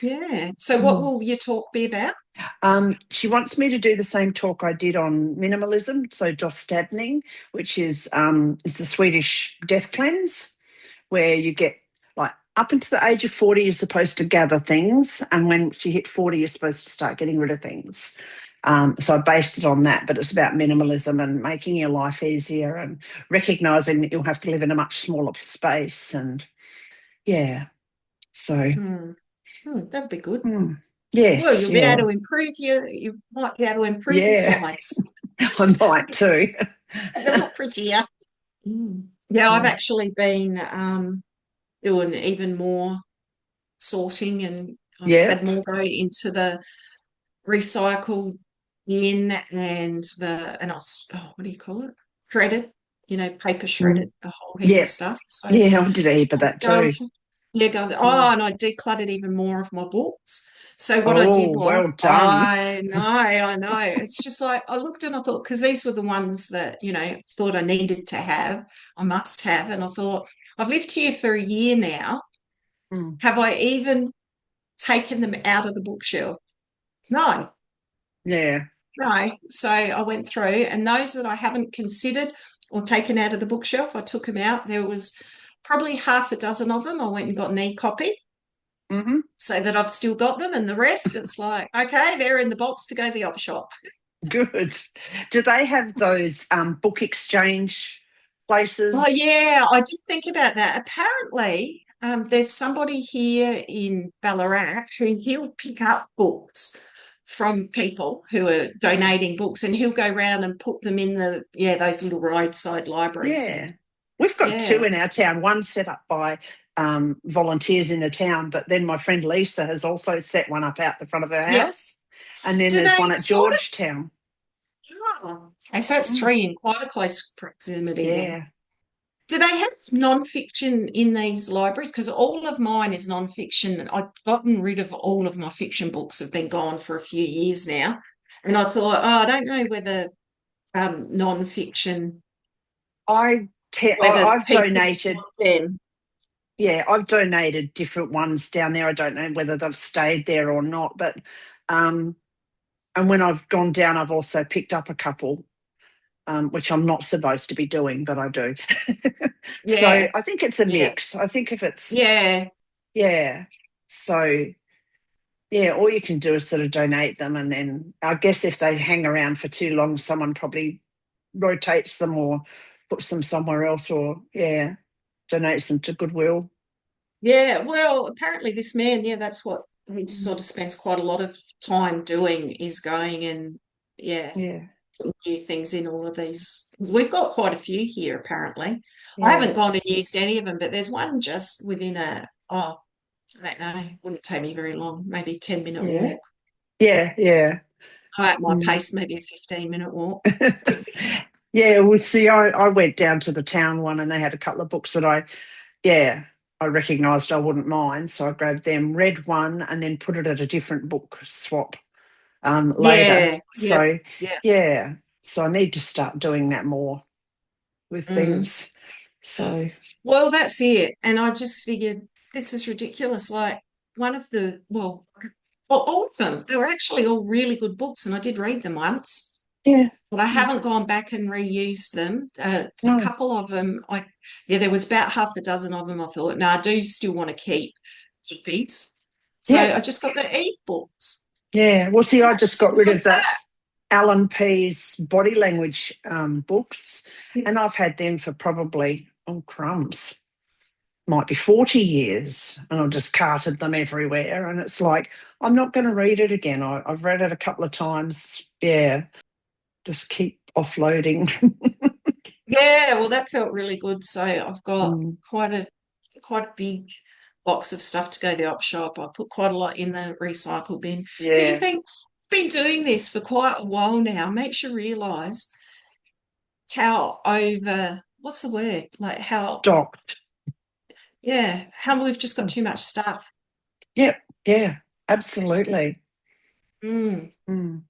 Yeah. So what Mm. will your talk be about? She wants me to do the same talk I did on minimalism, so Döstädning, which is it's a Swedish death cleanse where you get like up until the age of 40, you're supposed to gather things, and when you hit 40, you're supposed to start getting rid of things. So I based it on that, but it's about minimalism and making your life easier and recognizing that you'll have to live in a much smaller space. And yeah, so Hmm. That'd be good. mm, Well, yes, you'll be able yeah, to improve you might be able to improve your yeah, slides. I might too. They look prettier. Yeah, I've Mm. actually been doing even more sorting, and I've had Yep. more go into the recycle bin and what do you call it? Shredded, paper Mm. shredded, a whole heap of Yep. stuff. So Yeah, I did a heap of I'm that going too. through, yeah, going through, Mm. and I decluttered even more of my books. So what I did Oh, was, well done. I know. It's just like I looked and I thought, because these were the ones that, thought I needed to have, I must have. And I thought, I've lived here for a year now. Mm. Have I even taken them out of the bookshelf? No, Yeah. no. So I went through, and those that I haven't considered or taken out of the bookshelf, I took them out. There was probably half a dozen of them. I went and got an e-copy Hmm. so that I've still got them, and the rest, it's like, okay, they're in the box to go to the op shop. Good. Do they have those book exchange Oh, places? yeah, I did think about that. Apparently, there's somebody here in Ballarat who he'll pick up books from people who are Mm. donating books, and he'll go round and put them in those little roadside libraries. And Yeah. We've got two yeah, in our town, one set up by volunteers in the town, but then my friend Lisa has also set one up out the front of her yeah. house. And then Do there's they one at sort of? Georgetown. Oh, okay, so that's Mm. three in quite a close proximity then. Yeah. Do they have non-fiction in these libraries? Because all of mine is non-fiction. I've gotten rid of all of my fiction books, have been gone for a few years now. And I thought, I don't know whether non-fiction, whether I've people donated. want them. Yeah, I've donated different ones down there. I don't know whether they've stayed there or not, but um, and when I've gone down, I've also picked up a couple, which I'm not supposed to be doing, but I do. So Yeah, I think it's a yeah, mix. I think if it's yeah, yeah, so yeah, all you can do is sort of donate them, and then I guess if they hang around for too long, someone probably rotates them or puts them somewhere else, or yeah, donates them to Goodwill. yeah. Well, apparently this man, yeah, that's what he Mm. sort of spends quite a lot of time doing, is going and, yeah, Yeah, new things in all of these. We've got quite a few here, apparently. I yeah. haven't gone and used any of them, but there's one just within I don't know, wouldn't take me very long, maybe a 10-minute Yeah. walk. Yeah, yeah. At my Mm. pace, maybe a 15-minute walk. Yeah, well, see, I went down to the town one and they had a couple of books that yeah, I recognised I wouldn't mind. So I grabbed them, read one, and then put it at a different book swap later. Yeah, yeah, So, yeah. yeah, so I need to start doing that more with Mm. things. So, Well, that's it. And I just figured this is ridiculous. Like one of all of them, they were actually all really good books, and I did read them once. yeah, But I mm, haven't gone back and reused them. A no, couple of them, yeah, there was about half a dozen of them. I thought, no, I do still want to keep these. So yeah, I just got the e-books. yeah. Well, see, How I much just got simple rid of is that that? Alan P's body language books, and I've had them for probably, oh, crumbs, might be 40 years, and I've just carted them everywhere. And it's like, I'm not going to read it again. I've read it a couple of times. Yeah, just keep offloading. Yeah, well, that felt really good. So I've got Mm, quite a big box of stuff to go to the op shop. I put quite a lot in the recycle bin. But you yeah, think, I've been doing this for quite a while now, makes you realise how what's the word? Like how, docked. yeah, how we've just got too much stuff. Yep, yeah, absolutely. Mm. Mm.